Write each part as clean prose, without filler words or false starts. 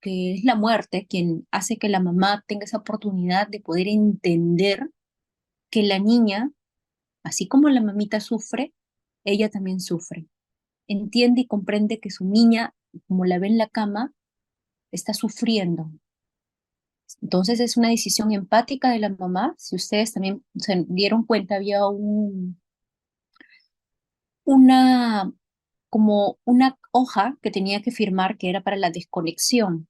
que es la muerte quien hace que la mamá tenga esa oportunidad de poder entender que la niña, así como la mamita sufre, ella también sufre. Entiende y comprende que su niña, como la ve en la cama, está sufriendo. Entonces es una decisión empática de la mamá. Si ustedes también se dieron cuenta, había una, como una hoja que tenía que firmar que era para la desconexión,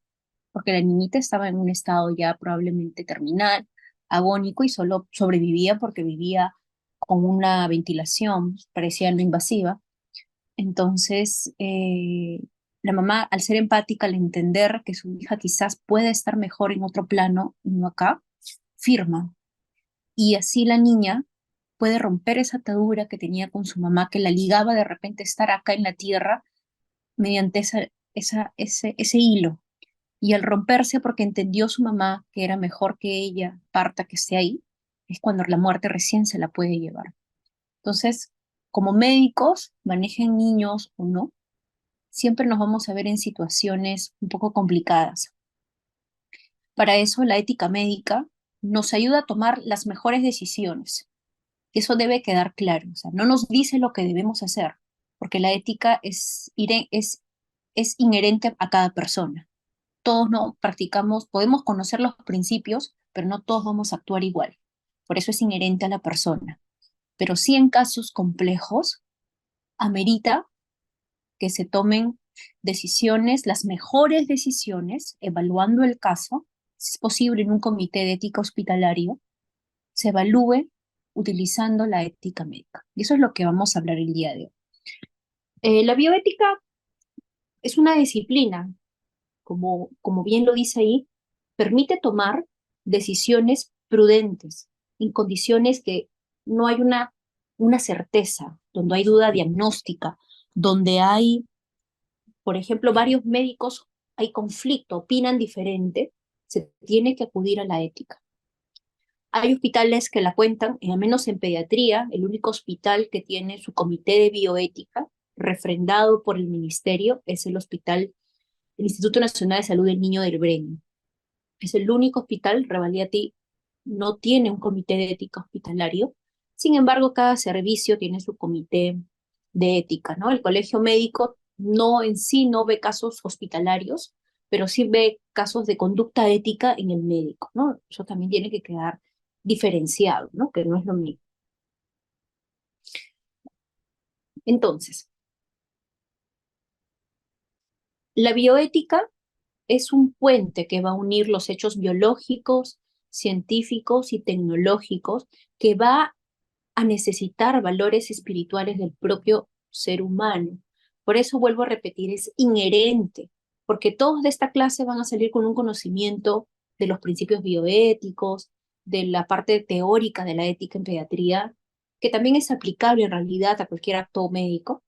porque la niñita estaba en un estado ya probablemente terminal, agónico y solo sobrevivía porque vivía con una ventilación, parecía no invasiva. Entonces, la mamá, al ser empática, al entender que su hija quizás puede estar mejor en otro plano, no acá, firma. Y así la niña puede romper esa atadura que tenía con su mamá, que la ligaba de repente a estar acá en la tierra mediante ese hilo. Y al romperse, porque entendió su mamá que era mejor que ella parta que esté ahí, es cuando la muerte recién se la puede llevar. Entonces, como médicos, manejen niños o no, siempre nos vamos a ver en situaciones un poco complicadas. Para eso, la ética médica nos ayuda a tomar las mejores decisiones. Eso debe quedar claro. O sea, no nos dice lo que debemos hacer, porque la ética es inherente a cada persona. Todos no practicamos, podemos conocer los principios, pero no todos vamos a actuar igual. Por eso es inherente a la persona. Pero sí en casos complejos, amerita que se tomen decisiones, las mejores decisiones, evaluando el caso, si es posible en un comité de ética hospitalario, se evalúe utilizando la ética médica. Y eso es lo que vamos a hablar el día de hoy. La bioética es una disciplina, como bien lo dice ahí, permite tomar decisiones prudentes en condiciones que no hay una certeza, donde hay duda diagnóstica, donde hay, por ejemplo, varios médicos, hay conflicto, opinan diferente, se tiene que acudir a la ética. Hay hospitales que la cuentan, al menos en pediatría, el único hospital que tiene su comité de bioética refrendado por el ministerio es el Instituto Nacional de Salud del Niño del Breña. Es el único hospital, Revalidati no tiene un comité de ética hospitalario. Sin embargo, cada servicio tiene su comité de ética, ¿no? El colegio médico no en sí no ve casos hospitalarios, pero sí ve casos de conducta ética en el médico, ¿no? Eso también tiene que quedar diferenciado, ¿no? Que no es lo mismo. Entonces, la bioética es un puente que va a unir los hechos biológicos, científicos y tecnológicos, que va a necesitar valores espirituales del propio ser humano. Por eso vuelvo a repetir, es inherente, porque todos de esta clase van a salir con un conocimiento de los principios bioéticos, de la parte teórica de la ética en pediatría, que también es aplicable en realidad a cualquier acto médico.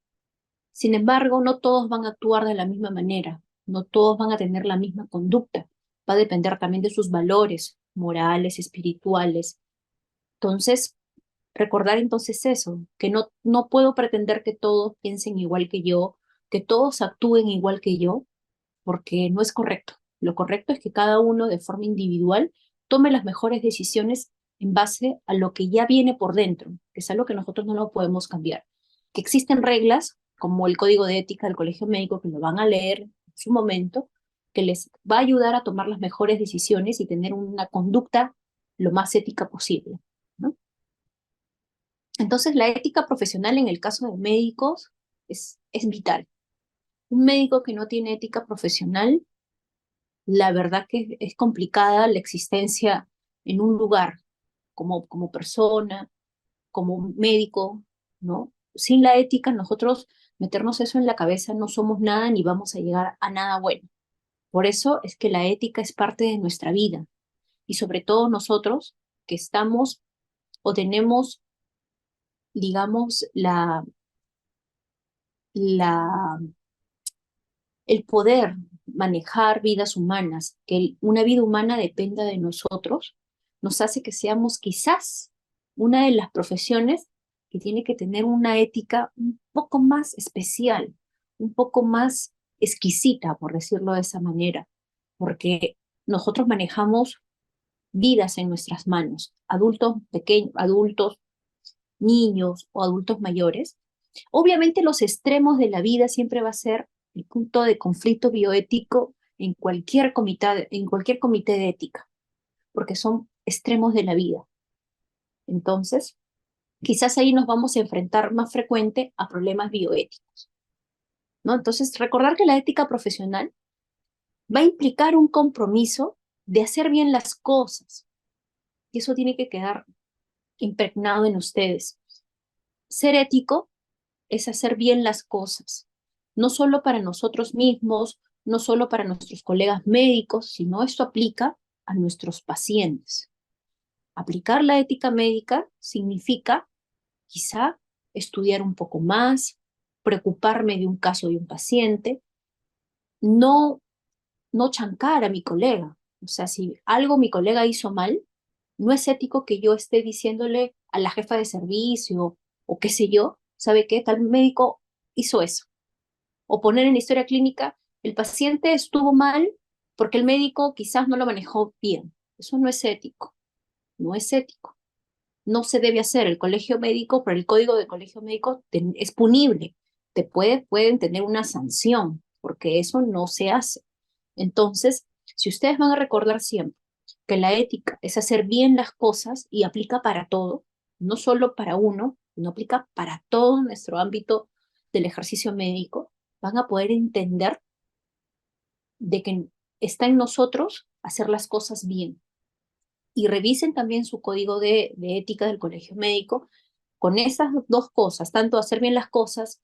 Sin embargo, no todos van a actuar de la misma manera, no todos van a tener la misma conducta. Va a depender también de sus valores morales, espirituales. Entonces, recordar entonces eso, que no puedo pretender que todos piensen igual que yo, que todos actúen igual que yo, porque no es correcto. Lo correcto es que cada uno de forma individual tome las mejores decisiones en base a lo que ya viene por dentro, que es algo que nosotros no lo podemos cambiar. Que existen reglas, como el código de ética del colegio médico, que lo van a leer en su momento, que les va a ayudar a tomar las mejores decisiones y tener una conducta lo más ética posible, ¿no? Entonces, la ética profesional en el caso de médicos es vital. Un médico que no tiene ética profesional, la verdad que es complicada la existencia en un lugar como persona, como médico, ¿no? Sin la ética, nosotros meternos eso en la cabeza no somos nada ni vamos a llegar a nada bueno. Por eso es que la ética es parte de nuestra vida y sobre todo nosotros que estamos o tenemos, digamos, la el poder manejar vidas humanas, que una vida humana dependa de nosotros, nos hace que seamos quizás una de las profesiones que tiene que tener una ética un poco más especial, un poco más exquisita, por decirlo de esa manera, porque nosotros manejamos vidas en nuestras manos, adultos pequeños, adultos, niños o adultos mayores. Obviamente los extremos de la vida siempre va a ser el punto de conflicto bioético en cualquier comité de ética, porque son extremos de la vida. Entonces, quizás ahí nos vamos a enfrentar más frecuente a problemas bioéticos, ¿no? Entonces, recordar que la ética profesional va a implicar un compromiso de hacer bien las cosas, y eso tiene que quedar impregnado en ustedes. Ser ético es hacer bien las cosas, no solo para nosotros mismos, no solo para nuestros colegas médicos, sino esto aplica a nuestros pacientes. Aplicar la ética médica significa quizá estudiar un poco más, preocuparme de un caso de un paciente, no, no chancar a mi colega. O sea, si algo mi colega hizo mal, no es ético que yo esté diciéndole a la jefa de servicio o qué sé yo, ¿sabe qué? Tal médico hizo eso. O poner en la historia clínica, el paciente estuvo mal porque el médico quizás no lo manejó bien. Eso no es ético, no es ético. No se debe hacer. El colegio médico, por el código de colegio médico, es punible. Pueden tener una sanción, porque eso no se hace. Entonces, si ustedes van a recordar siempre que la ética es hacer bien las cosas y aplica para todo, no solo para uno, no aplica para todo nuestro ámbito del ejercicio médico, van a poder entender de que está en nosotros hacer las cosas bien. Y revisen también su código de ética del colegio médico con esas dos cosas, tanto hacer bien las cosas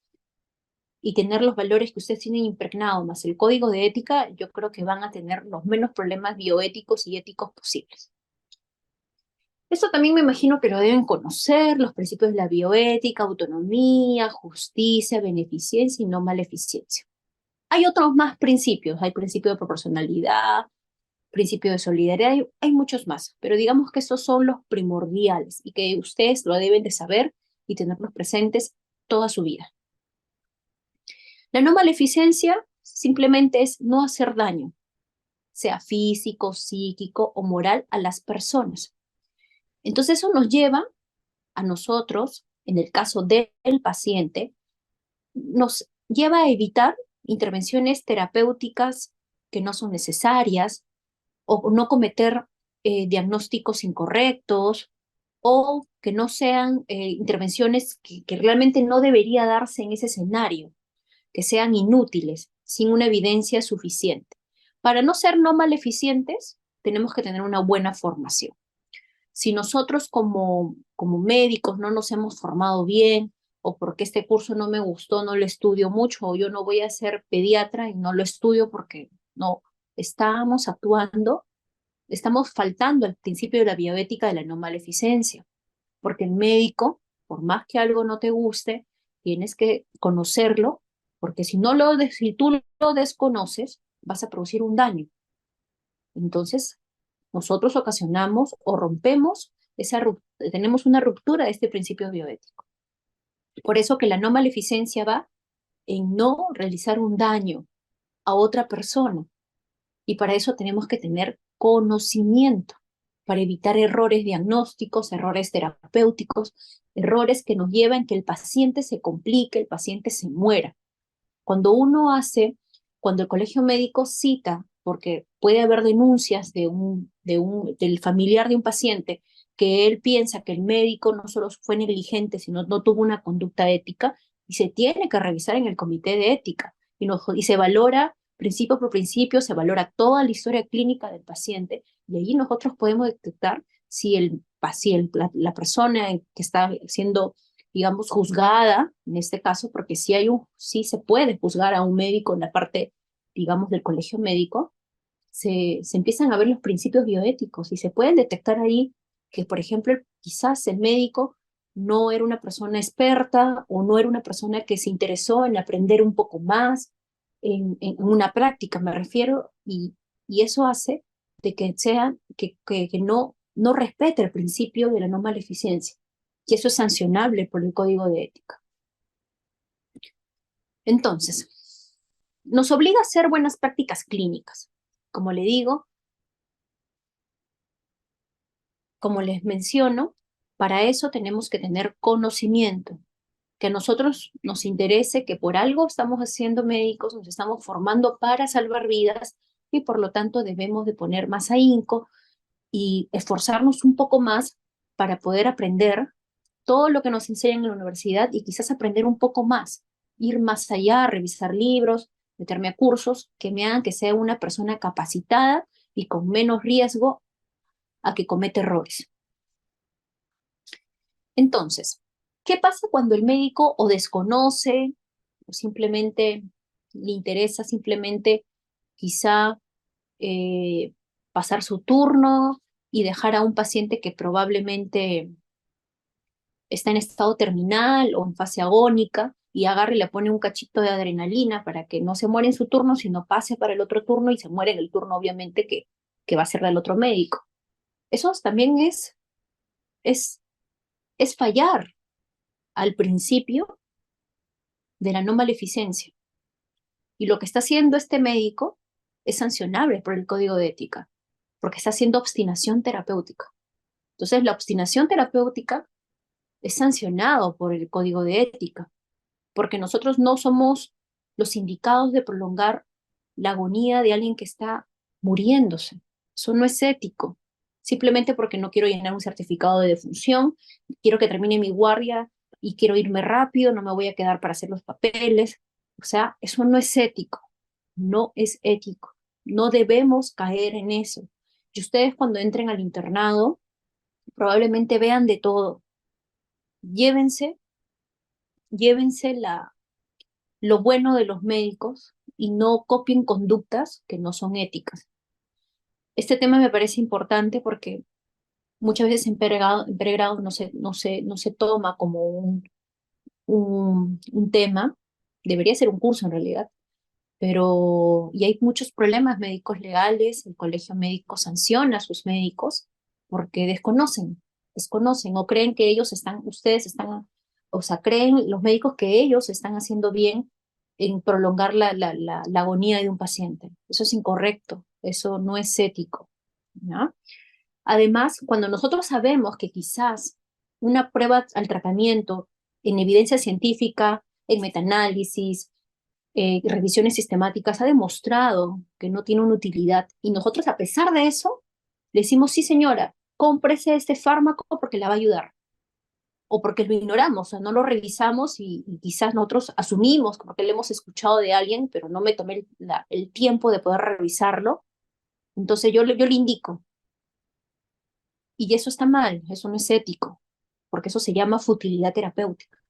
y tener los valores que ustedes tienen impregnados, más el código de ética, yo creo que van a tener los menos problemas bioéticos y éticos posibles. Esto también me imagino que lo deben conocer, los principios de la bioética, autonomía, justicia, beneficencia y no maleficencia. Hay otros más principios, hay principio de proporcionalidad, principio de solidaridad, hay muchos más, pero digamos que estos son los primordiales y que ustedes lo deben de saber y tenerlos presentes toda su vida. La no maleficencia simplemente es no hacer daño, sea físico, psíquico o moral, a las personas. Entonces eso nos lleva a nosotros, en el caso del paciente, nos lleva a evitar intervenciones terapéuticas que no son necesarias o no cometer diagnósticos incorrectos o que no sean intervenciones que realmente no debería darse en ese escenario, que sean inútiles, sin una evidencia suficiente. Para no ser no maleficientes, tenemos que tener una buena formación. Si nosotros como médicos no nos hemos formado bien, o porque este curso no me gustó, no lo estudio mucho, o yo no voy a ser pediatra y no lo estudio porque no estamos actuando, estamos faltando al principio de la bioética de la no maleficencia, porque el médico, por más que algo no te guste, tienes que conocerlo, porque si tú lo desconoces, vas a producir un daño. Entonces, nosotros ocasionamos o rompemos tenemos una ruptura de este principio bioético. Por eso que la no maleficencia va en no realizar un daño a otra persona. Y para eso tenemos que tener conocimiento, para evitar errores diagnósticos, errores terapéuticos, errores que nos llevan a que el paciente se complique, el paciente se muera. Cuando uno cuando el colegio médico cita, porque puede haber denuncias del familiar de un paciente, que él piensa que el médico no solo fue negligente, sino no tuvo una conducta ética, y se tiene que revisar en el comité de ética, y se valora principio por principio, se valora toda la historia clínica del paciente, y ahí nosotros podemos detectar si la persona que está siendo, digamos, juzgada, en este caso, porque sí se puede juzgar a un médico en la parte, digamos, del colegio médico, se empiezan a ver los principios bioéticos y se pueden detectar ahí que, por ejemplo, quizás el médico no era una persona experta o no era una persona que se interesó en aprender un poco más en una práctica, me refiero, y eso hace de que no respete el principio de la no maleficencia, y eso es sancionable por el Código de Ética. Entonces, nos obliga a hacer buenas prácticas clínicas. Como le digo, como les menciono, para eso tenemos que tener conocimiento, que a nosotros nos interese, que por algo estamos haciendo médicos, nos estamos formando para salvar vidas y por lo tanto debemos de poner más ahínco y esforzarnos un poco más para poder aprender todo lo que nos enseñan en la universidad y quizás aprender un poco más, ir más allá, revisar libros, meterme a cursos que me hagan que sea una persona capacitada y con menos riesgo a que cometa errores. Entonces, ¿qué pasa cuando el médico o desconoce o simplemente le interesa simplemente quizá eh, pasar su turno y dejar a un paciente que probablemente está en estado terminal o en fase agónica y agarra y le pone un cachito de adrenalina para que no se muera en su turno, sino pase para el otro turno y se muere en el turno, obviamente, que va a ser del otro médico? Eso también es, es fallar al principio de la no maleficencia. Y lo que está haciendo este médico es sancionable por el Código de Ética, porque está haciendo obstinación terapéutica. Entonces, la obstinación terapéutica es sancionado por el Código de Ética, porque nosotros no somos los indicados de prolongar la agonía de alguien que está muriéndose. Eso no es ético. Simplemente porque no quiero llenar un certificado de defunción, quiero que termine mi guardia y quiero irme rápido, no me voy a quedar para hacer los papeles. O sea, eso no es ético. No es ético. No debemos caer en eso. Y ustedes cuando entren al internado, probablemente vean de todo. Llévense, llévense lo bueno de los médicos y no copien conductas que no son éticas. Este tema me parece importante porque muchas veces en pregrado no se toma como un tema, debería ser un curso en realidad, pero y hay muchos problemas médicos legales, el colegio médico sanciona a sus médicos porque desconocen o creen que ustedes están, o sea, creen los médicos que ellos están haciendo bien en prolongar la agonía de un paciente. Eso es incorrecto, eso no es ético, ¿ya? Además, cuando nosotros sabemos que quizás una prueba al tratamiento en evidencia científica, en metaanálisis, revisiones sistemáticas ha demostrado que no tiene una utilidad. Y nosotros, a pesar de eso, le decimos, sí, señora, cómprese este fármaco porque la va a ayudar. O porque lo ignoramos, o sea, no lo revisamos y quizás nosotros asumimos porque lo hemos escuchado de alguien, pero no me tomé el tiempo de poder revisarlo. Entonces yo le indico. Y eso está mal, eso no es ético, porque eso se llama futilidad terapéutica.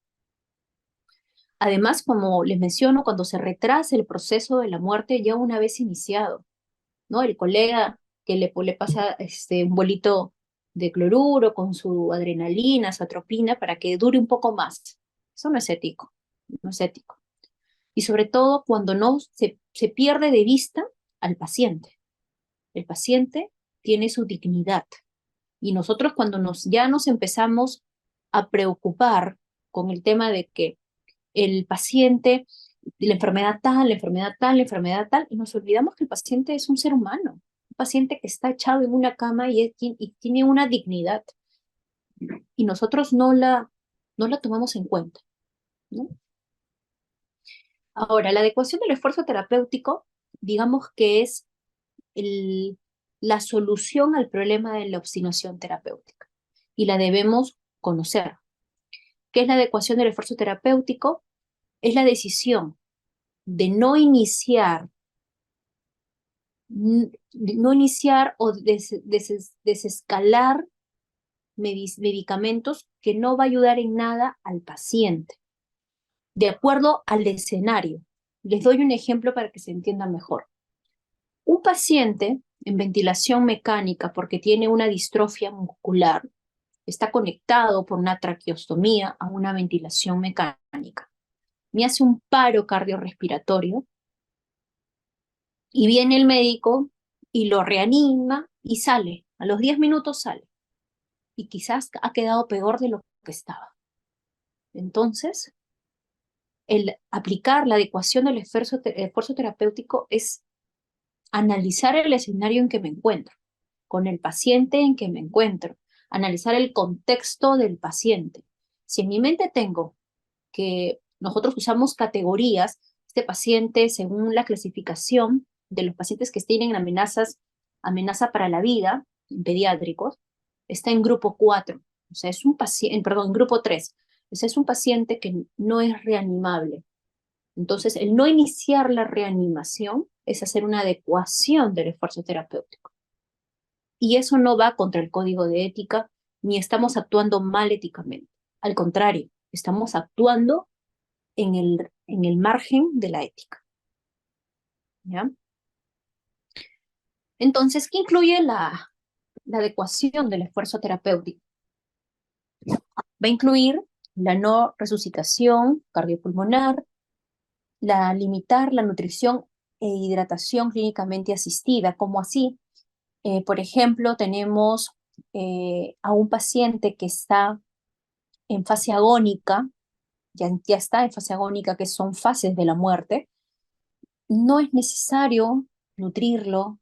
Además, como les menciono, cuando se retrasa el proceso de la muerte ya una vez iniciado, ¿no? El colega que le pasa un bolito de cloruro con su adrenalina, su atropina, para que dure un poco más. Eso no es ético, no es ético. Y sobre todo cuando no se pierde de vista al paciente. El paciente tiene su dignidad. Y nosotros cuando ya nos empezamos a preocupar con el tema de que el paciente, la enfermedad tal, la enfermedad tal, la enfermedad tal, y nos olvidamos que el paciente es un ser humano, un paciente que está echado en una cama y tiene una dignidad, y nosotros no la tomamos en cuenta, ¿no? Ahora, la adecuación del esfuerzo terapéutico, digamos que es el, la solución al problema de la obstinación terapéutica, y la debemos conocer. ¿Qué es la adecuación del esfuerzo terapéutico? Es la decisión de no iniciar o desescalar medicamentos que no va a ayudar en nada al paciente, de acuerdo al escenario. Les doy un ejemplo para que se entienda mejor. Un paciente en ventilación mecánica porque tiene una distrofia muscular está conectado por una traqueostomía a una ventilación mecánica. Me hace un paro cardiorrespiratorio y viene el médico y lo reanima y sale. A los 10 minutos sale. Y quizás ha quedado peor de lo que estaba. Entonces, el aplicar la adecuación del esfuerzo terapéutico es analizar el escenario en que me encuentro, con el paciente en que me encuentro, analizar el contexto del paciente. Si en mi mente tengo que nosotros usamos categorías, este paciente, según la clasificación de los pacientes que tienen amenaza para la vida, en pediátricos, está en grupo 4, o sea, es un paciente, perdón, en grupo 3, o sea, es un paciente que no es reanimable. Entonces, el no iniciar la reanimación es hacer una adecuación del esfuerzo terapéutico. Y eso no va contra el código de ética, ni estamos actuando mal éticamente. Al contrario, estamos actuando en el margen de la ética. ¿Ya? Entonces, ¿qué incluye la adecuación del esfuerzo terapéutico? Va a incluir la no resucitación cardiopulmonar, limitar la nutrición e hidratación clínicamente asistida. ¿Cómo así? Por ejemplo, tenemos a un paciente que está en fase agónica, ya está en fase agónica, que son fases de la muerte. No es necesario nutrirlo,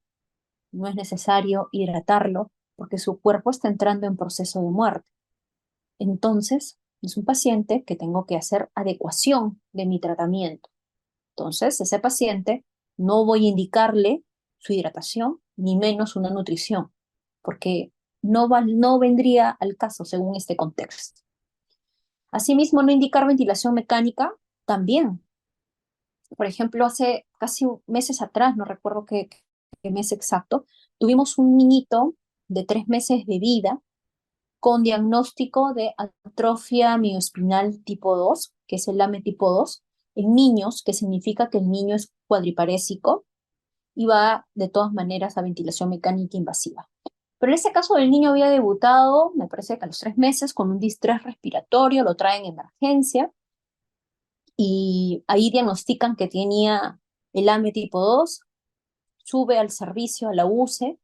no es necesario hidratarlo, porque su cuerpo está entrando en proceso de muerte. Entonces, es un paciente que tengo que hacer adecuación de mi tratamiento. Entonces, ese paciente no voy a indicarle su hidratación, ni menos una nutrición, porque no vendría al caso según este contexto. Asimismo, no indicar ventilación mecánica también. Por ejemplo, hace casi meses atrás, no recuerdo qué mes exacto, tuvimos un niñito de 3 meses de vida con diagnóstico de atrofia mioespinal tipo 2, que es el AME tipo 2, en niños, que significa que el niño es cuadriparésico y va de todas maneras a ventilación mecánica invasiva. Pero en ese caso el niño había debutado, me parece que a los 3 meses, con un distrés respiratorio, lo traen en emergencia y ahí diagnostican que tenía el AME tipo 2, sube al servicio, a la UCE,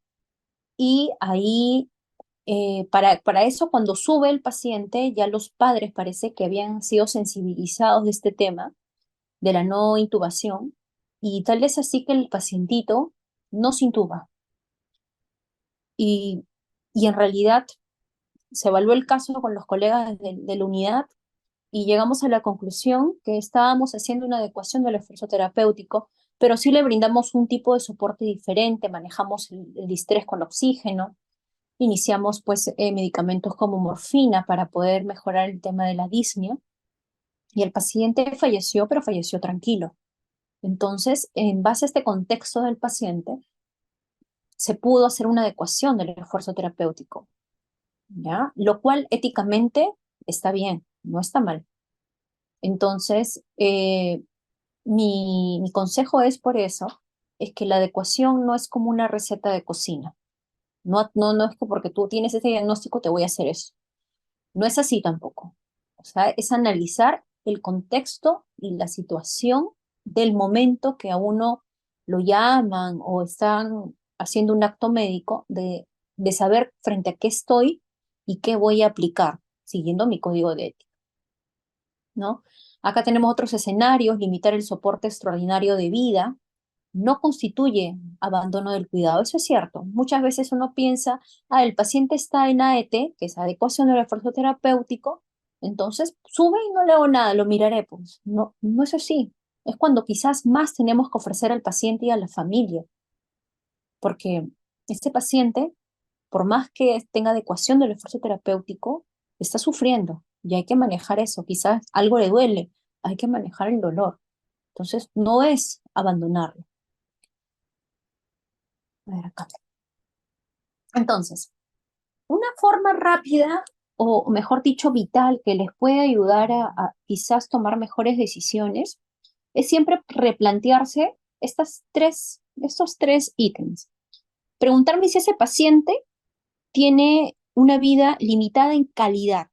y ahí, para eso, cuando sube el paciente, ya los padres parece que habían sido sensibilizados de este tema, de la no intubación, y tal es así que el pacientito no se intuba. Y, y en realidad se evaluó el caso con los colegas de la unidad y llegamos a la conclusión que estábamos haciendo una adecuación del esfuerzo terapéutico, pero sí le brindamos un tipo de soporte diferente, manejamos el distrés con oxígeno, iniciamos pues medicamentos como morfina para poder mejorar el tema de la disnea y el paciente falleció, pero falleció tranquilo. Entonces, en base a este contexto del paciente, se pudo hacer una adecuación del esfuerzo terapéutico, ¿ya? Lo cual éticamente está bien, no está mal. Entonces, mi consejo es por eso, es que la adecuación no es como una receta de cocina. No es que porque tú tienes ese diagnóstico te voy a hacer eso. No es así tampoco. O sea, es analizar el contexto y la situación del momento que a uno lo llaman o están haciendo un acto médico de saber frente a qué estoy y qué voy a aplicar, siguiendo mi código de ética, ¿no? Acá tenemos otros escenarios: limitar el soporte extraordinario de vida no constituye abandono del cuidado. Eso es cierto. Muchas veces uno piensa, el paciente está en AET, que es adecuación del esfuerzo terapéutico, entonces sube y no le hago nada, lo miraré. Pues no, no es así. Es cuando quizás más tenemos que ofrecer al paciente y a la familia, porque este paciente, por más que tenga adecuación del esfuerzo terapéutico, está sufriendo y hay que manejar eso. Quizás algo le duele, hay que manejar el dolor. Entonces, no es abandonarlo. A ver acá. Entonces, una forma rápida, o mejor dicho, vital, que les puede ayudar a quizás tomar mejores decisiones, es siempre replantearse estos tres ítems. Preguntarme si ese paciente tiene una vida limitada en calidad,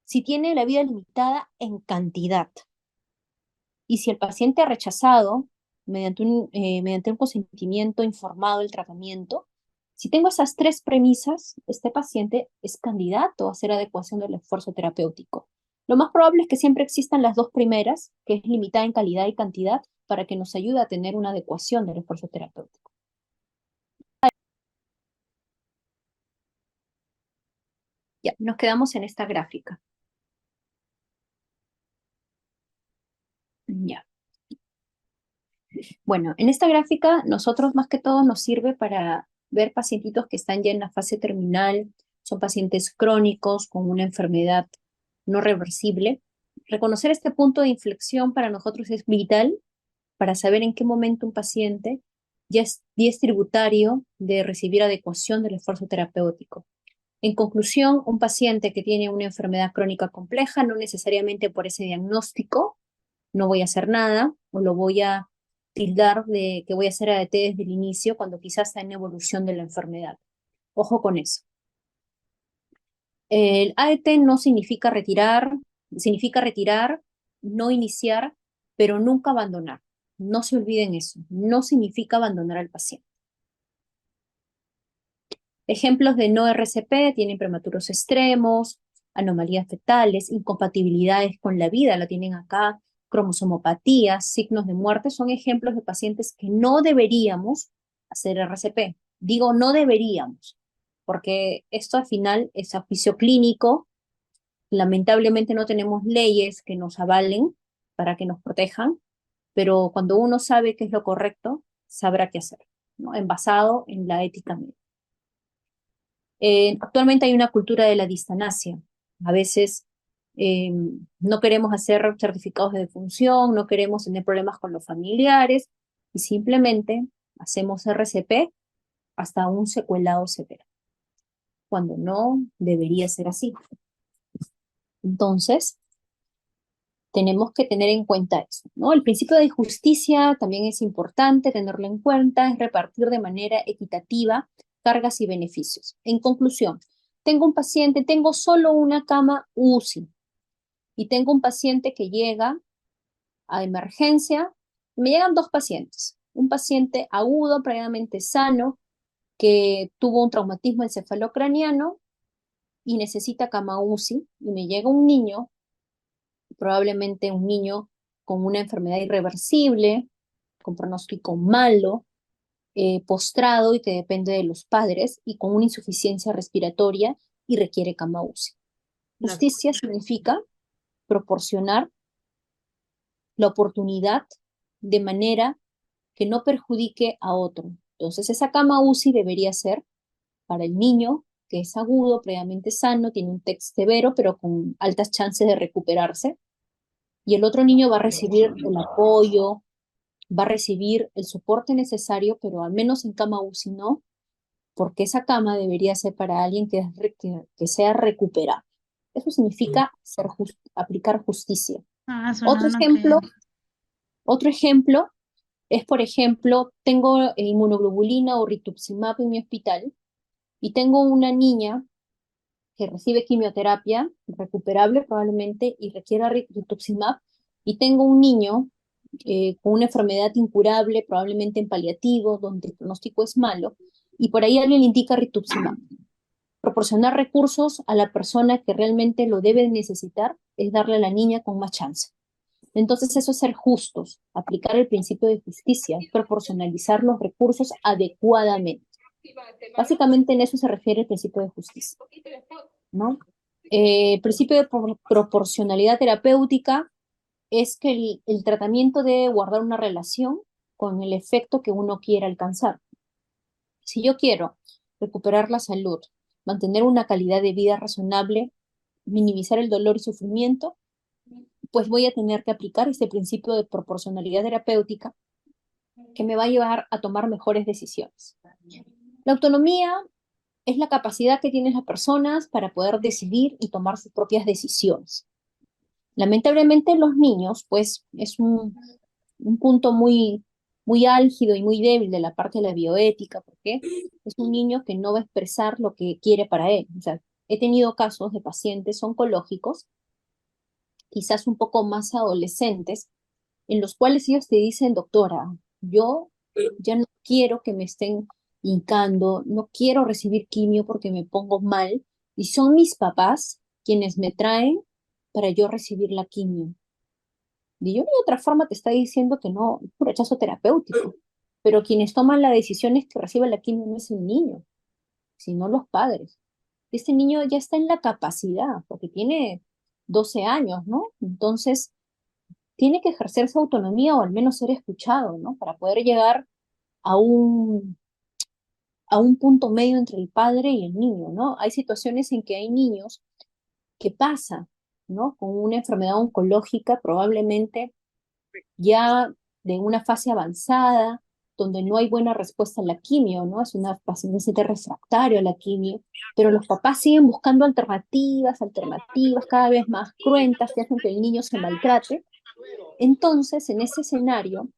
si tiene la vida limitada en cantidad, y si el paciente ha rechazado mediante un consentimiento informado del tratamiento. Si tengo esas tres premisas, este paciente es candidato a hacer adecuación del esfuerzo terapéutico. Lo más probable es que siempre existan las dos primeras, que es limitada en calidad y cantidad, para que nos ayude a tener una adecuación del esfuerzo terapéutico. Ya, nos quedamos en esta gráfica. Ya. Bueno, en esta gráfica nosotros más que todo nos sirve para ver pacientitos que están ya en la fase terminal, son pacientes crónicos con una enfermedad no reversible. Reconocer este punto de inflexión para nosotros es vital para saber en qué momento un paciente ya es tributario de recibir adecuación del esfuerzo terapéutico. En conclusión, un paciente que tiene una enfermedad crónica compleja, no necesariamente por ese diagnóstico, no voy a hacer nada o lo voy a tildar de que voy a hacer ADT desde el inicio cuando quizás está en evolución de la enfermedad. Ojo con eso. El ADT no significa retirar, no iniciar, pero nunca abandonar. No se olviden eso. No significa abandonar al paciente. Ejemplos de no RCP tienen prematuros extremos, anomalías fetales, incompatibilidades con la vida, la tienen acá, cromosomopatías, signos de muerte, son ejemplos de pacientes que no deberíamos hacer RCP. Digo no deberíamos, porque esto al final es a juicio clínico. Lamentablemente no tenemos leyes que nos avalen para que nos protejan, pero cuando uno sabe qué es lo correcto, sabrá qué hacer, ¿no? Basado en la ética médica. Actualmente hay una cultura de la distanasia. A veces eh, no queremos hacer certificados de defunción, no queremos tener problemas con los familiares y simplemente hacemos RCP hasta un secuelado severo, cuando no debería ser así. Entonces, tenemos que tener en cuenta eso, ¿no? El principio de justicia también es importante tenerlo en cuenta, es repartir de manera equitativa cargas y beneficios. En conclusión, tengo un paciente, tengo solo una cama UCI y tengo un paciente que llega a emergencia, me llegan dos pacientes, un paciente agudo, previamente sano, que tuvo un traumatismo encefalocraniano y necesita cama UCI, y me llega un niño, probablemente un niño con una enfermedad irreversible, con pronóstico malo, postrado y que depende de los padres y con una insuficiencia respiratoria y requiere cama UCI. Justicia significa proporcionar la oportunidad de manera que no perjudique a otro. Entonces, esa cama UCI debería ser para el niño que es agudo, previamente sano, tiene un TEC severo, pero con altas chances de recuperarse. Y el otro niño va a recibir el apoyo, va a recibir el soporte necesario, pero al menos en cama UCI no, porque esa cama debería ser para alguien que sea recuperado. Eso significa aplicar justicia. No, Otro no creo. ejemplo, otro ejemplo es, por ejemplo, tengo inmunoglobulina o rituximab en mi hospital y tengo una niña que recibe quimioterapia recuperable probablemente y requiera rituximab, y tengo un niño con una enfermedad incurable, probablemente en paliativo, donde el pronóstico es malo, y por ahí alguien le indica rituximab. Proporcionar recursos a la persona que realmente lo debe necesitar es darle a la niña con más chance. Entonces eso es ser justos, aplicar el principio de justicia, proporcionalizar los recursos adecuadamente. Básicamente en eso se refiere el principio de justicia, ¿no? El principio de proporcionalidad terapéutica es que el tratamiento debe guardar una relación con el efecto que uno quiera alcanzar. Si yo quiero recuperar la salud, mantener una calidad de vida razonable, minimizar el dolor y sufrimiento, pues voy a tener que aplicar este principio de proporcionalidad terapéutica que me va a llevar a tomar mejores decisiones. La autonomía es la capacidad que tienen las personas para poder decidir y tomar sus propias decisiones. Lamentablemente los niños, pues es un punto muy álgido y muy débil de la parte de la bioética, porque es un niño que no va a expresar lo que quiere para él. O sea, he tenido casos de pacientes oncológicos, quizás un poco más adolescentes, en los cuales ellos te dicen, doctora, yo ya no quiero que me estén hincando, no quiero recibir quimio porque me pongo mal, y son mis papás quienes me traen para yo recibir la quimio? De una y otra forma te está diciendo que no, es un rechazo terapéutico, pero quienes toman la decisión es que reciba la quimio no es el niño, sino los padres. Este niño ya está en la capacidad, porque tiene 12 años, ¿no? Entonces, tiene que ejercer su autonomía o al menos ser escuchado, ¿no? Para poder llegar a a un punto medio entre el padre y el niño, ¿no? Hay situaciones en que hay niños que pasan, ¿no? Con una enfermedad oncológica probablemente ya de una fase avanzada, donde no hay buena respuesta a la quimio, ¿no? Es una paciente refractario a la quimio, pero los papás siguen buscando alternativas cada vez más cruentas que hacen que el niño se maltrate. Entonces, en ese escenario,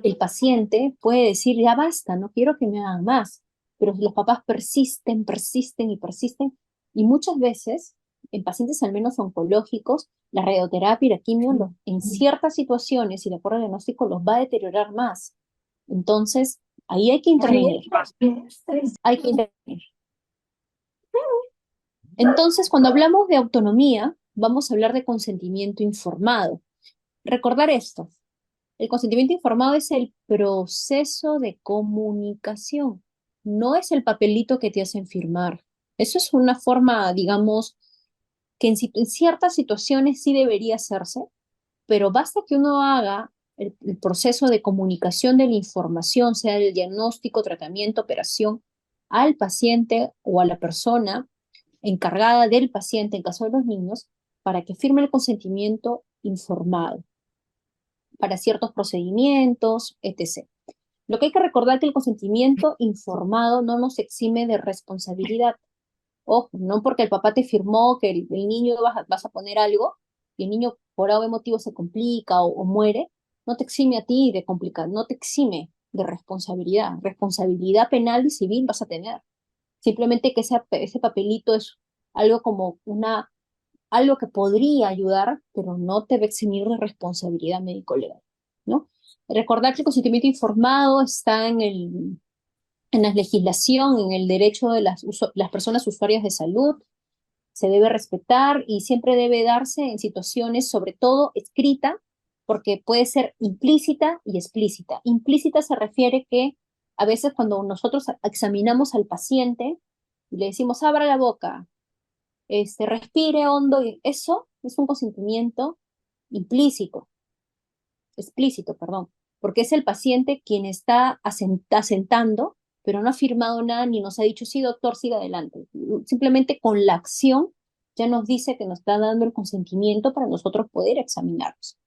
el paciente puede decir, ya basta, no quiero que me hagan más, pero los papás persisten, y muchas veces, en pacientes al menos oncológicos, la radioterapia y la quimio en ciertas situaciones y de acuerdo al diagnóstico los va a deteriorar más. Entonces, ahí hay que intervenir, hay que intervenir. Entonces, cuando hablamos de autonomía, vamos a hablar de consentimiento informado. Recordar esto, el consentimiento informado es el proceso de comunicación, no es el papelito que te hacen firmar. Eso es una forma, digamos, que en ciertas situaciones sí debería hacerse, pero basta que uno haga el proceso de comunicación de la información, sea el diagnóstico, tratamiento, operación, al paciente o a la persona encargada del paciente, en caso de los niños, para que firme el consentimiento informado para ciertos procedimientos, etc. Lo que hay que recordar es que el consentimiento informado no nos exime de responsabilidad. Ojo, no porque el papá te firmó que el niño vas a poner algo y el niño por algún motivo se complica o muere, no te exime a ti de complicar, no te exime de responsabilidad. Responsabilidad penal y civil vas a tener. Simplemente que ese papelito es algo como algo que podría ayudar, pero no te va a eximir de responsabilidad médico-legal, ¿no? Recordar que el consentimiento informado está en la legislación, en el derecho de las personas usuarias de salud, se debe respetar y siempre debe darse en situaciones, sobre todo escrita, porque puede ser implícita y explícita. Implícita se refiere que a veces cuando nosotros examinamos al paciente y le decimos, abra la boca, respire hondo, y eso es un consentimiento implícito, explícito, perdón, porque es el paciente quien está asentando, pero no ha firmado nada ni nos ha dicho, sí, doctor, siga adelante. Simplemente con la acción ya nos dice que nos está dando el consentimiento para nosotros poder examinarnos.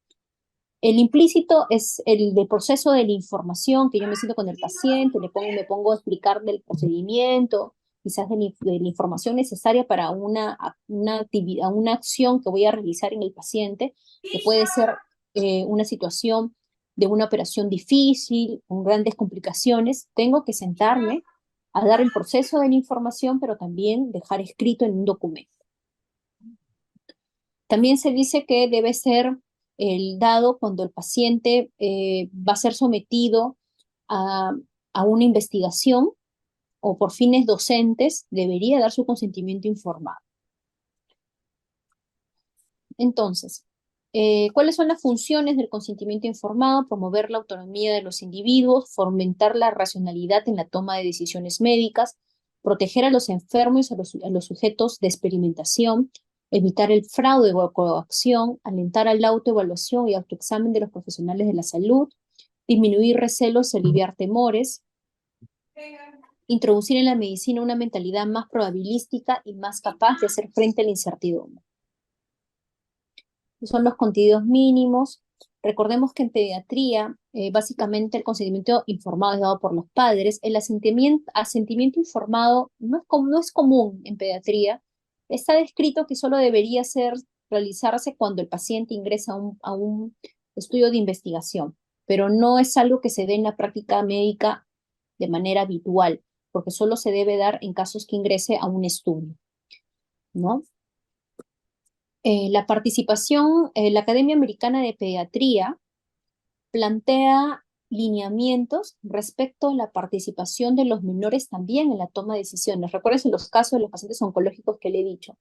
El implícito es el de proceso de la información, que yo me siento con el paciente, me pongo a explicar del procedimiento, quizás de la información necesaria para una actividad, una acción que voy a realizar en el paciente, que puede ser una situación de una operación difícil, con grandes complicaciones. Tengo que sentarme a dar el proceso de la información, pero también dejar escrito en un documento. También se dice que debe ser el dado cuando el paciente va a ser sometido a, a una investigación o por fines docentes, debería dar su consentimiento informado. Entonces, ¿cuáles son las funciones del consentimiento informado? Promover la autonomía de los individuos, fomentar la racionalidad en la toma de decisiones médicas, proteger a los enfermos y a los sujetos de experimentación, evitar el fraude o coacción, alentar a la autoevaluación y autoexamen de los profesionales de la salud, disminuir recelos, aliviar temores, introducir en la medicina una mentalidad más probabilística y más capaz de hacer frente a la incertidumbre. Son los contenidos mínimos. Recordemos que en pediatría, básicamente el consentimiento informado es dado por los padres. El asentimiento informado no es común en pediatría. Está descrito que solo debería realizarse cuando el paciente ingresa a un estudio de investigación, pero no es algo que se dé en la práctica médica de manera habitual, porque solo se debe dar en casos que ingrese a un estudio, ¿no? La participación, la Academia Americana de Pediatría plantea lineamientos respecto a la participación de los menores también en la toma de decisiones. Recuerden los casos de los pacientes oncológicos que le he dicho.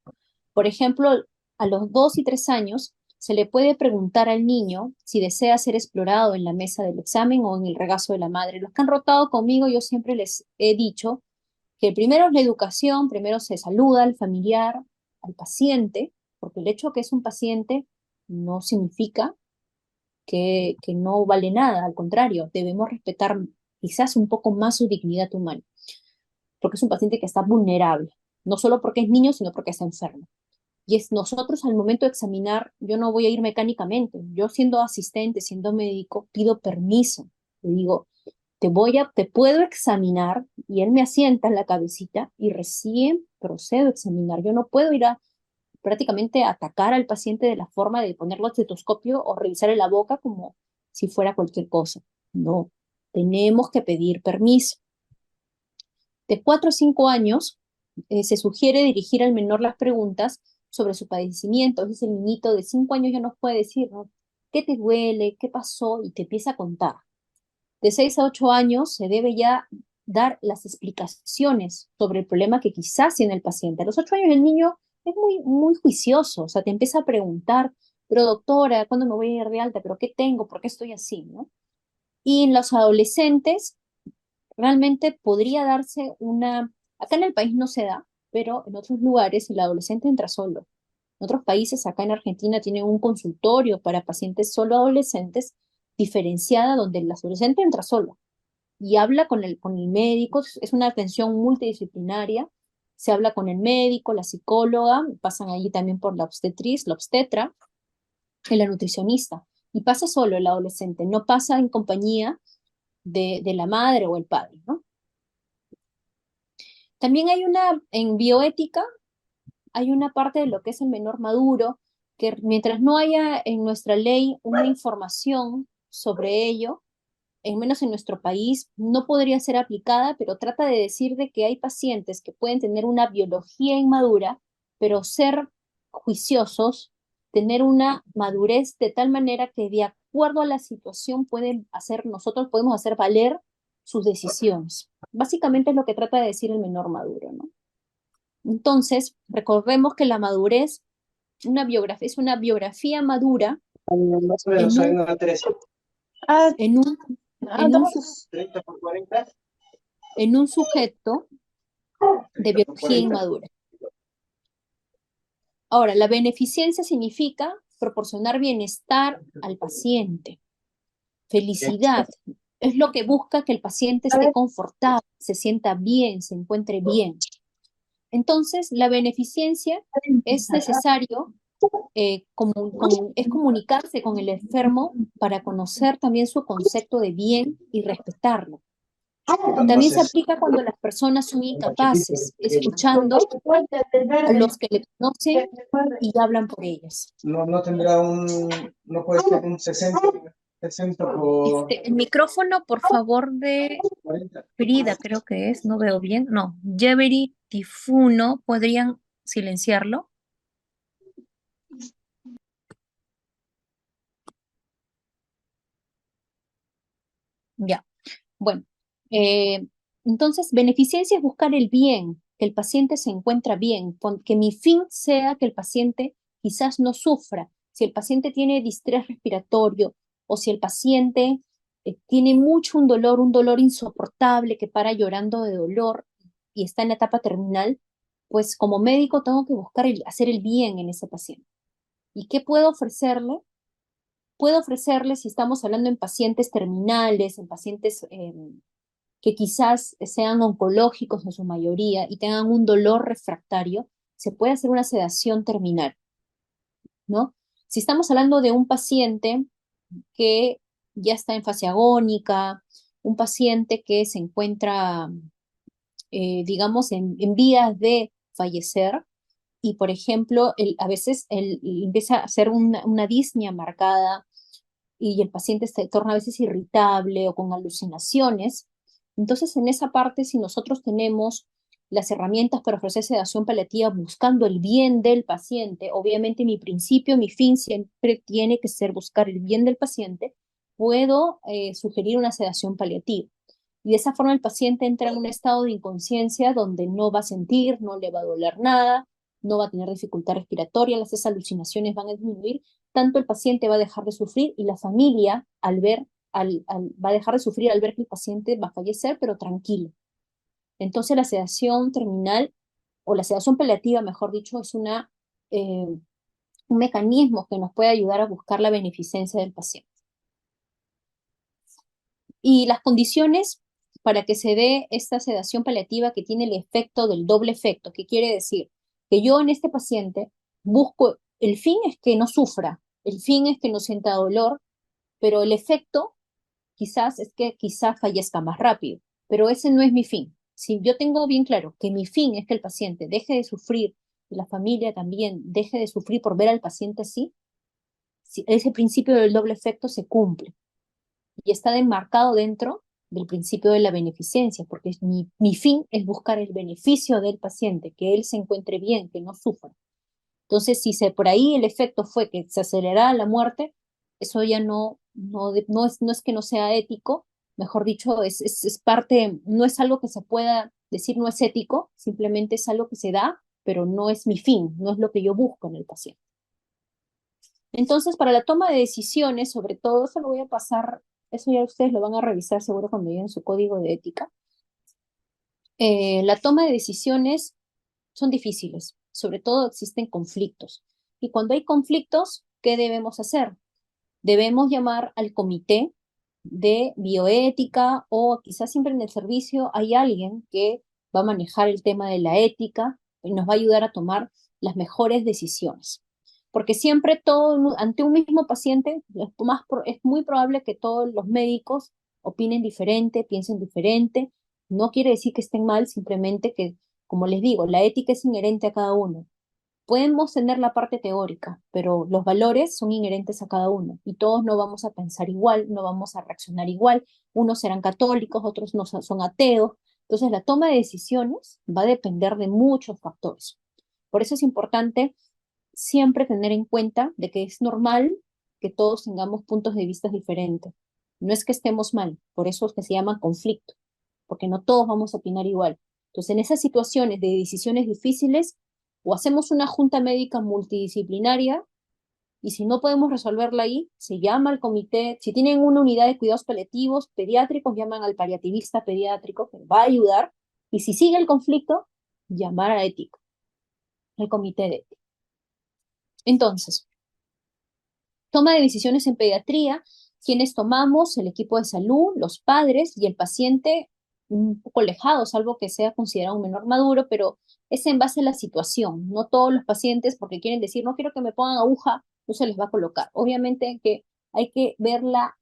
Por ejemplo, A los 2 y 3 años se le puede preguntar al niño si desea ser explorado en la mesa del examen o en el regazo de la madre. Los que han rotado conmigo, yo siempre les he dicho que primero es la educación, primero se saluda al familiar, al paciente, porque el hecho de que es un paciente no significa que no vale nada, al contrario, debemos respetar quizás un poco más su dignidad humana, porque es un paciente que está vulnerable, no solo porque es niño, sino porque está enfermo. Y es nosotros al momento de examinar, yo no voy a ir mecánicamente, yo siendo asistente, siendo médico, pido permiso, le digo, te puedo examinar, y él me asienta en la cabecita y recién procedo a examinar. Yo no puedo ir a prácticamente atacar al paciente de la forma de ponerlo al estetoscopio o revisarle la boca como si fuera cualquier cosa. No, tenemos que pedir permiso. De 4 a 5 años, se sugiere dirigir al menor las preguntas sobre su padecimiento. Entonces el niñito de 5 años ya nos puede decir, ¿no? ¿Qué te duele? ¿Qué pasó? Y te empieza a contar. De 6 a 8 años se debe ya dar las explicaciones sobre el problema que quizás tiene el paciente. A los 8 años el niño es muy, muy juicioso, o sea, te empieza a preguntar, pero doctora, ¿cuándo me voy a ir de alta? ¿Pero qué tengo? ¿Por qué estoy así? ¿No? Y en los adolescentes realmente podría darse acá en el país no se da, pero en otros lugares el adolescente entra solo. En otros países, acá en Argentina, tienen un consultorio para pacientes solo adolescentes diferenciada donde el adolescente entra solo y habla con el médico, es una atención multidisciplinaria, se habla con el médico, la psicóloga, pasan allí también por la obstetriz, la obstetra y la nutricionista. Y pasa solo el adolescente, no pasa en compañía de la madre o el padre, ¿no? También en bioética, hay una parte de lo que es el menor maduro, que mientras no haya en nuestra ley una información sobre ello, en menos en nuestro país, no podría ser aplicada, pero trata de decir de que hay pacientes que pueden tener una biología inmadura, pero ser juiciosos, tener una madurez de tal manera que de acuerdo a la situación nosotros podemos hacer valer sus decisiones. Básicamente es lo que trata de decir el menor maduro, ¿no? Entonces, recordemos que la madurez es una biografía madura Más o en menos, hay un, una 13. Ah, en un, en un, su- estamos 30 por 40. en un sujeto de 30 por biología 40. inmadura. Ahora, la beneficencia significa proporcionar bienestar al paciente, felicidad. Es lo que busca que el paciente A esté ver, confortable, se sienta bien, se encuentre bien. Entonces, la beneficencia es necesario, es comunicarse con el enfermo para conocer también su concepto de bien y respetarlo. También se entonces, aplica cuando las personas son como chiquito, incapaces, escuchando a los que le conocen y hablan por ellas. no, no tendrá no puede ser un 60 por El micrófono, por favor, de 40. Frida, creo que es, no veo bien. No, Jeveri Tifuno, ¿podrían silenciarlo? Ya, bueno. eh, entonces, beneficencia es buscar el bien, que el paciente se encuentra bien, que mi fin sea que el paciente quizás no sufra. Si el paciente tiene distrés respiratorio o si el paciente tiene mucho un dolor insoportable que para llorando de dolor y está en la etapa terminal, pues como médico tengo que buscar hacer el bien en ese paciente. ¿Y qué puedo ofrecerle? Puedo ofrecerle, si estamos hablando en pacientes terminales, en pacientes que quizás sean oncológicos en su mayoría y tengan un dolor refractario, se puede hacer una sedación terminal, ¿no? Si estamos hablando de un paciente que ya está en fase agónica, un paciente que se encuentra, digamos, en vías de fallecer, y por ejemplo, a veces empieza a hacer una disnea marcada y el paciente se torna a veces irritable o con alucinaciones. Entonces, en esa parte, si nosotros tenemos las herramientas para ofrecer sedación paliativa buscando el bien del paciente, obviamente mi principio, mi fin siempre tiene que ser buscar el bien del paciente, puedo sugerir una sedación paliativa. Y de esa forma el paciente entra en un estado de inconsciencia donde no va a sentir, no le va a doler nada, no va a tener dificultad respiratoria, esas alucinaciones van a disminuir, tanto el paciente va a dejar de sufrir y la familia va a dejar de sufrir al ver que el paciente va a fallecer, pero tranquilo. Entonces la sedación terminal o la sedación paliativa, mejor dicho, es un mecanismo que nos puede ayudar a buscar la beneficencia del paciente. Y las condiciones para que se dé esta sedación paliativa que tiene el efecto del doble efecto, ¿qué quiere decir? Que yo en este paciente busco, el fin es que no sufra, el fin es que no sienta dolor, pero el efecto quizás es que quizás fallezca más rápido, pero ese no es mi fin. Si yo tengo bien claro que mi fin es que el paciente deje de sufrir y la familia también deje de sufrir por ver al paciente así, si ese principio del doble efecto se cumple y está enmarcado dentro del principio de la beneficencia, porque mi fin es buscar el beneficio del paciente, que él se encuentre bien, que no sufra. Entonces, si por ahí el efecto fue que se acelerara la muerte, eso ya no es que no sea ético, mejor dicho, es parte, no es algo que se pueda decir no es ético, simplemente es algo que se da, pero no es mi fin, no es lo que yo busco en el paciente. Entonces, para la toma de decisiones, sobre todo, eso lo voy a pasar, eso ya ustedes lo van a revisar seguro cuando lleguen su código de ética. La toma de decisiones son difíciles, sobre todo existen conflictos. Y cuando hay conflictos, ¿qué debemos hacer? Debemos llamar al comité de bioética o quizás siempre en el servicio hay alguien que va a manejar el tema de la ética y nos va a ayudar a tomar las mejores decisiones. Porque siempre ante un mismo paciente es muy probable que todos los médicos opinen diferente, piensen diferente. No quiere decir que estén mal, simplemente que, como les digo, la ética es inherente a cada uno. Podemos tener la parte teórica, pero los valores son inherentes a cada uno y todos no vamos a pensar igual, no vamos a reaccionar igual. Unos serán católicos, otros no son ateos. Entonces, la toma de decisiones va a depender de muchos factores. Por eso es importante siempre tener en cuenta de que es normal que todos tengamos puntos de vista diferentes. No es que estemos mal, por eso es que se llama conflicto, porque no todos vamos a opinar igual. Entonces, en esas situaciones de decisiones difíciles, o hacemos una junta médica multidisciplinaria, y si no podemos resolverla ahí, se llama al comité. Si tienen una unidad de cuidados paliativos pediátricos, llaman al paliativista pediátrico, que va a ayudar, y si sigue el conflicto, llamar a ético, el comité de ética. Entonces, toma de decisiones en pediatría, quienes tomamos, el equipo de salud, los padres y el paciente un poco lejado, salvo que sea considerado un menor maduro, pero es en base a la situación. No todos los pacientes, porque quieren decir, no quiero que me pongan aguja, no se les va a colocar. Obviamente que hay que verla,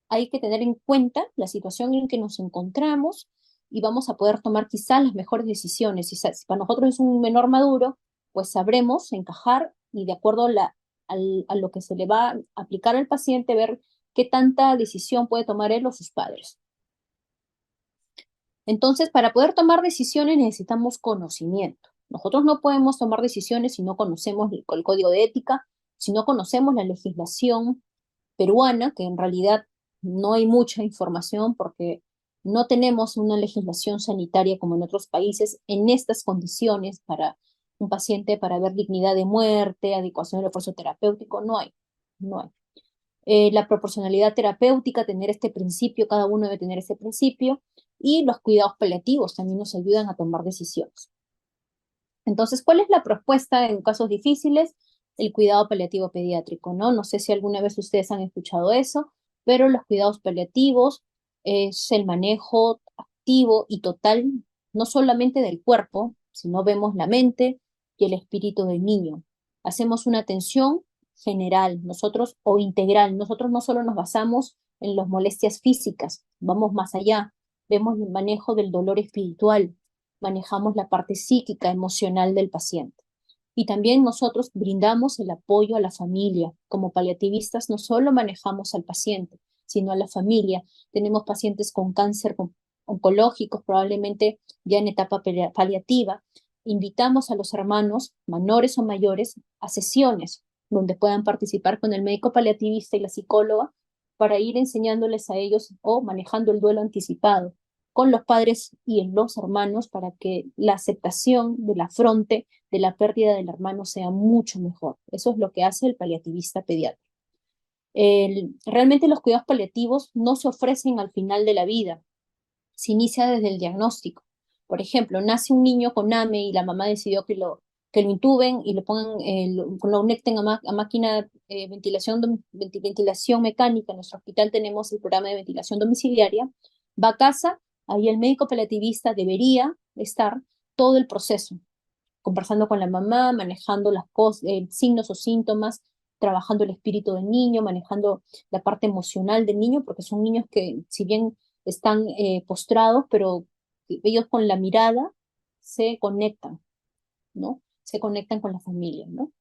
hay que tener en cuenta la situación en que nos encontramos y vamos a poder tomar quizás las mejores decisiones. Si para nosotros es un menor maduro, pues sabremos encajar y de acuerdo a lo que se le va a aplicar al paciente, ver qué tanta decisión puede tomar él o sus padres. Entonces, para poder tomar decisiones necesitamos conocimiento. Nosotros no podemos tomar decisiones si no conocemos el código de ética, si no conocemos la legislación peruana, que en realidad no hay mucha información porque no tenemos una legislación sanitaria como en otros países en estas condiciones para un paciente, para ver dignidad de muerte, adecuación del esfuerzo terapéutico, no hay. La proporcionalidad terapéutica, tener este principio, cada uno debe tener ese principio, y los cuidados paliativos también nos ayudan a tomar decisiones. Entonces, ¿cuál es la propuesta en casos difíciles? El cuidado paliativo pediátrico, ¿no? No sé si alguna vez ustedes han escuchado eso, pero los cuidados paliativos es el manejo activo y total, no solamente del cuerpo, sino vemos la mente y el espíritu del niño. Hacemos una atención general, nosotros, o integral. Nosotros no solo nos basamos en las molestias físicas, vamos más allá. Vemos el manejo del dolor espiritual, manejamos la parte psíquica, emocional del paciente. Y también nosotros brindamos el apoyo a la familia. Como paliativistas no solo manejamos al paciente, sino a la familia. Tenemos pacientes con cáncer oncológicos, probablemente ya en etapa paliativa. Invitamos a los hermanos, menores o mayores, a sesiones donde puedan participar con el médico paliativista y la psicóloga para ir enseñándoles a ellos o manejando el duelo anticipado. con los padres y en los hermanos para que la aceptación del afronte de la pérdida del hermano sea mucho mejor. Eso es lo que hace el paliativista pediatra. Realmente los cuidados paliativos no se ofrecen al final de la vida, se inicia desde el diagnóstico. Por ejemplo, nace un niño con AME y la mamá decidió que lo intuben y lo pongan, lo conecten a máquina ventilación mecánica. En nuestro hospital tenemos el programa de ventilación domiciliaria. Va a casa, ahí el médico paliativista debería estar todo el proceso, conversando con la mamá, manejando las signos o síntomas, trabajando el espíritu del niño, manejando la parte emocional del niño, porque son niños que, si bien están postrados, pero ellos con la mirada se conectan, ¿no? Se conectan con la familia, ¿no?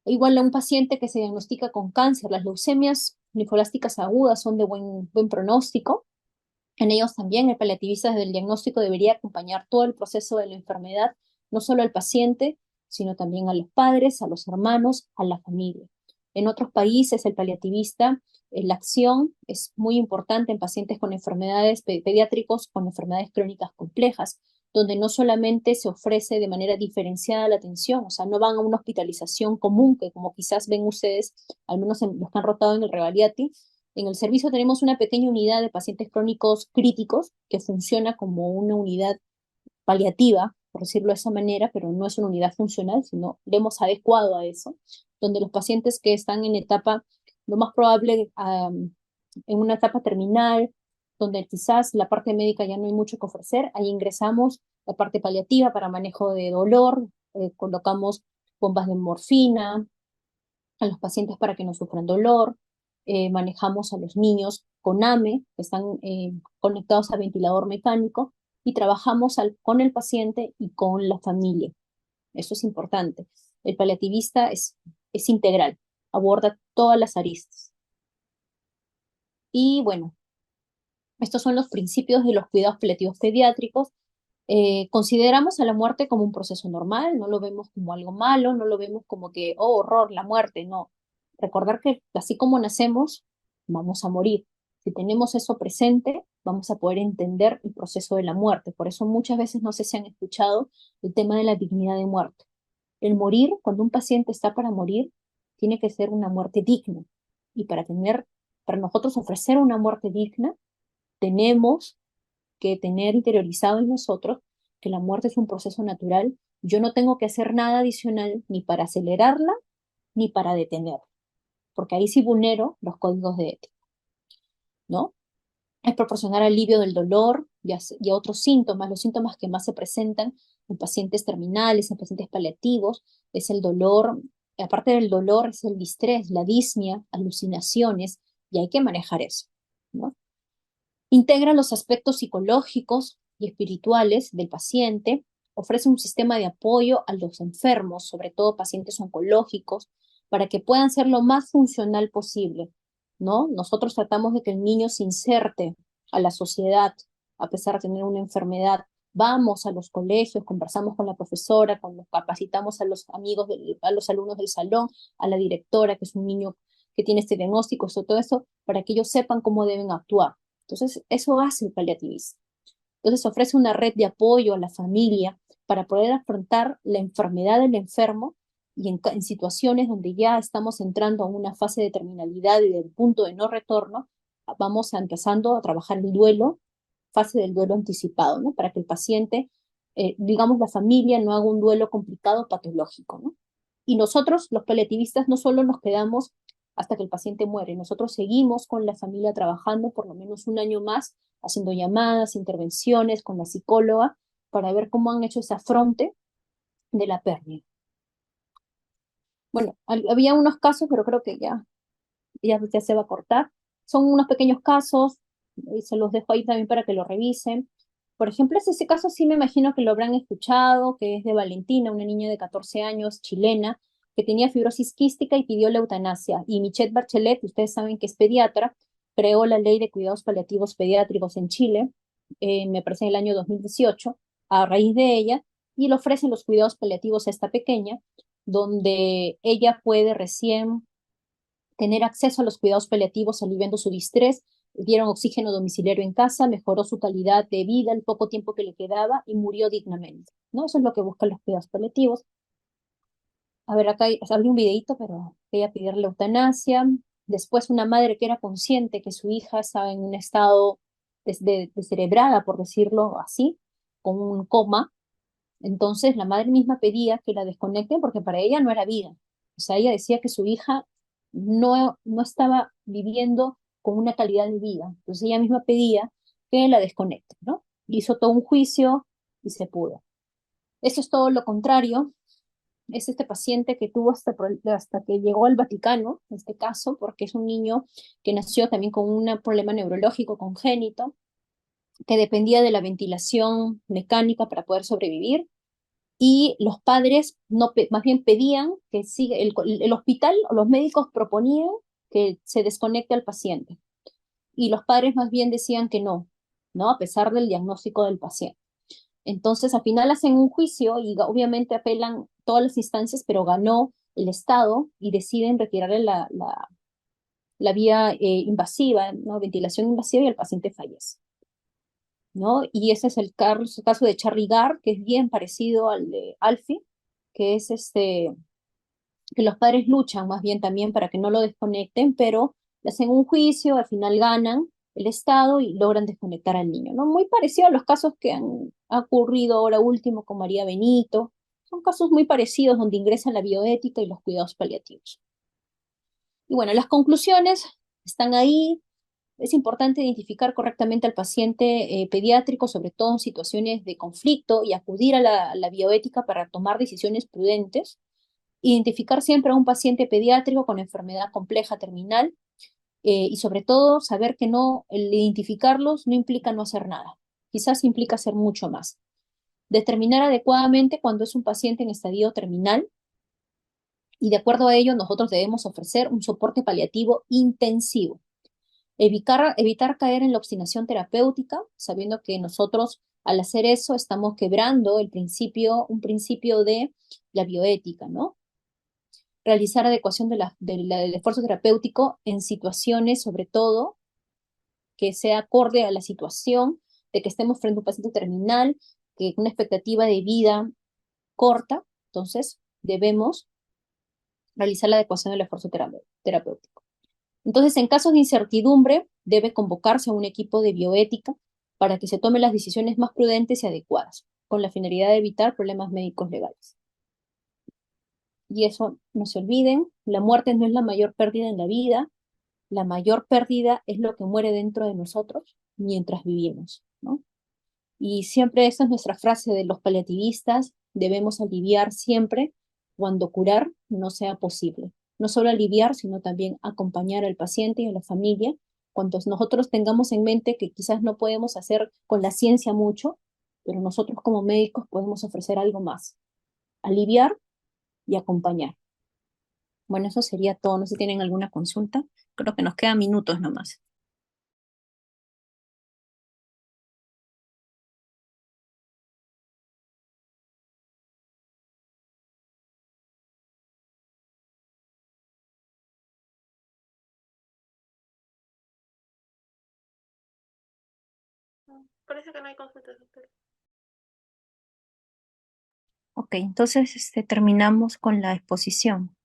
Igual a un paciente que se diagnostica con cáncer, las leucemias linfoblásticas agudas son de buen pronóstico. En ellos también el paliativista desde el diagnóstico debería acompañar todo el proceso de la enfermedad, no solo al paciente, sino también a los padres, a los hermanos, a la familia. En otros países el paliativista, la acción es muy importante en pacientes con enfermedades pediátricos, con enfermedades crónicas complejas, donde no solamente se ofrece de manera diferenciada la atención, o sea, no van a una hospitalización común, que como quizás ven ustedes, al menos los que han rotado en el Revaliati. En el servicio tenemos una pequeña unidad de pacientes crónicos críticos que funciona como una unidad paliativa, por decirlo de esa manera, pero no es una unidad funcional, sino le hemos adecuado a eso, donde los pacientes que están en etapa, lo más probable, en una etapa terminal, donde quizás la parte médica ya no hay mucho que ofrecer, ahí ingresamos la parte paliativa para manejo de dolor, colocamos bombas de morfina a los pacientes para que no sufran dolor, manejamos a los niños con AME, que están conectados a ventilador mecánico, y trabajamos con el paciente y con la familia. Eso es importante. El paliativista es integral, aborda todas las aristas. Y bueno, estos son los principios de los cuidados paliativos pediátricos. Consideramos a la muerte como un proceso normal, no lo vemos como algo malo, no lo vemos como que, oh, horror, la muerte, no. Recordar que así como nacemos, vamos a morir. Si tenemos eso presente, vamos a poder entender el proceso de la muerte. Por eso muchas veces no sé si han escuchado el tema de la dignidad de muerte. El morir, cuando un paciente está para morir, tiene que ser una muerte digna. Y para nosotros ofrecer una muerte digna, tenemos que tener interiorizado en nosotros que la muerte es un proceso natural. Yo no tengo que hacer nada adicional ni para acelerarla ni para detenerla, porque ahí sí vulnero los códigos de ética, ¿no? Es proporcionar alivio del dolor y a otros síntomas. Los síntomas que más se presentan en pacientes terminales, en pacientes paliativos, es el dolor. Aparte del dolor, es el distrés, la disnea, alucinaciones, y hay que manejar eso, ¿no? Integra los aspectos psicológicos y espirituales del paciente, ofrece un sistema de apoyo a los enfermos, sobre todo pacientes oncológicos, para que puedan ser lo más funcional posible, ¿no? Nosotros tratamos de que el niño se inserte a la sociedad, a pesar de tener una enfermedad. Vamos a los colegios, conversamos con la profesora, capacitamos a los amigos, a los alumnos del salón, a la directora, que es un niño que tiene este diagnóstico, todo eso, para que ellos sepan cómo deben actuar. Entonces, eso hace el paliativismo. Entonces, ofrece una red de apoyo a la familia para poder afrontar la enfermedad del enfermo y en situaciones donde ya estamos entrando a una fase de terminalidad y del punto de no retorno, vamos empezando a trabajar el duelo, fase del duelo anticipado, ¿no? Para que el paciente, digamos, la familia no haga un duelo complicado patológico, ¿no? Y nosotros, los paliativistas, no solo nos quedamos hasta que el paciente muere, nosotros seguimos con la familia trabajando por lo menos un año más, haciendo llamadas, intervenciones con la psicóloga para ver cómo han hecho ese afronte de la pérdida. Bueno, había unos casos, pero creo que ya se va a cortar. Son unos pequeños casos, y se los dejo ahí también para que lo revisen. Por ejemplo, ese caso sí me imagino que lo habrán escuchado, que es de Valentina, una niña de 14 años, chilena, que tenía fibrosis quística y pidió la eutanasia. Y Michelle Bachelet, ustedes saben que es pediatra, creó la ley de cuidados paliativos pediátricos en Chile, me parece en el año 2018, a raíz de ella, y le ofrecen los cuidados paliativos a esta pequeña, donde ella puede recién tener acceso a los cuidados paliativos aliviando su distrés dieron oxígeno domiciliario en casa, mejoró su calidad de vida el poco tiempo que le quedaba y murió dignamente, ¿no? Eso es lo que buscan los cuidados paliativos. A ver, acá había un videíto, pero quería pedirle eutanasia. Después una madre que era consciente que su hija estaba en un estado descerebrada, por decirlo así, con un coma. Entonces la madre misma pedía que la desconecten porque para ella no era vida. O sea, ella decía que su hija no estaba viviendo con una calidad de vida. Entonces ella misma pedía que la desconecten, ¿no? Hizo todo un juicio y se pudo. Eso es todo lo contrario. Es este paciente que tuvo hasta que llegó al Vaticano, en este caso, porque es un niño que nació también con un problema neurológico congénito, que dependía de la ventilación mecánica para poder sobrevivir y los padres no, más bien pedían que siga, el hospital o los médicos proponían que se desconecte al paciente y los padres más bien decían que no, ¿no? A pesar del diagnóstico del paciente. Entonces, al final hacen un juicio y obviamente apelan todas las instancias, pero ganó el Estado y deciden retirarle la vía invasiva, ¿no? Ventilación invasiva y el paciente fallece. ¿No? Y ese es el caso de Charlie Gard, que es bien parecido al de Alfie, que es que los padres luchan más bien también para que no lo desconecten, pero le hacen un juicio, al final ganan el Estado y logran desconectar al niño, ¿no? Muy parecido a los casos que han ocurrido ahora último con María Benito. Son casos muy parecidos donde ingresa la bioética y los cuidados paliativos. Y bueno, las conclusiones están ahí. Es importante identificar correctamente al paciente pediátrico, sobre todo en situaciones de conflicto, y acudir a la bioética para tomar decisiones prudentes. Identificar siempre a un paciente pediátrico con enfermedad compleja terminal y sobre todo saber que no, el identificarlos no implica no hacer nada. Quizás implica hacer mucho más. Determinar adecuadamente cuando es un paciente en estadio terminal y de acuerdo a ello nosotros debemos ofrecer un soporte paliativo intensivo. Evitar caer en la obstinación terapéutica, sabiendo que nosotros al hacer eso estamos quebrando un principio de la bioética, ¿no? Realizar adecuación del esfuerzo terapéutico en situaciones, sobre todo, que sea acorde a la situación de que estemos frente a un paciente terminal, que una expectativa de vida corta, entonces debemos realizar la adecuación del esfuerzo terapéutico. Entonces, en casos de incertidumbre, debe convocarse a un equipo de bioética para que se tomen las decisiones más prudentes y adecuadas, con la finalidad de evitar problemas médicos legales. Y eso no se olviden, la muerte no es la mayor pérdida en la vida, la mayor pérdida es lo que muere dentro de nosotros mientras vivimos, ¿no? Y siempre esa es nuestra frase de los paliativistas, debemos aliviar siempre cuando curar no sea posible. No solo aliviar, sino también acompañar al paciente y a la familia cuando nosotros tengamos en mente que quizás no podemos hacer con la ciencia mucho, pero nosotros como médicos podemos ofrecer algo más, aliviar y acompañar. Bueno, eso sería todo. No sé si tienen alguna consulta. Creo que nos quedan minutos nomás. Parece que no hay consultas, doctor. Ok, entonces terminamos con la exposición.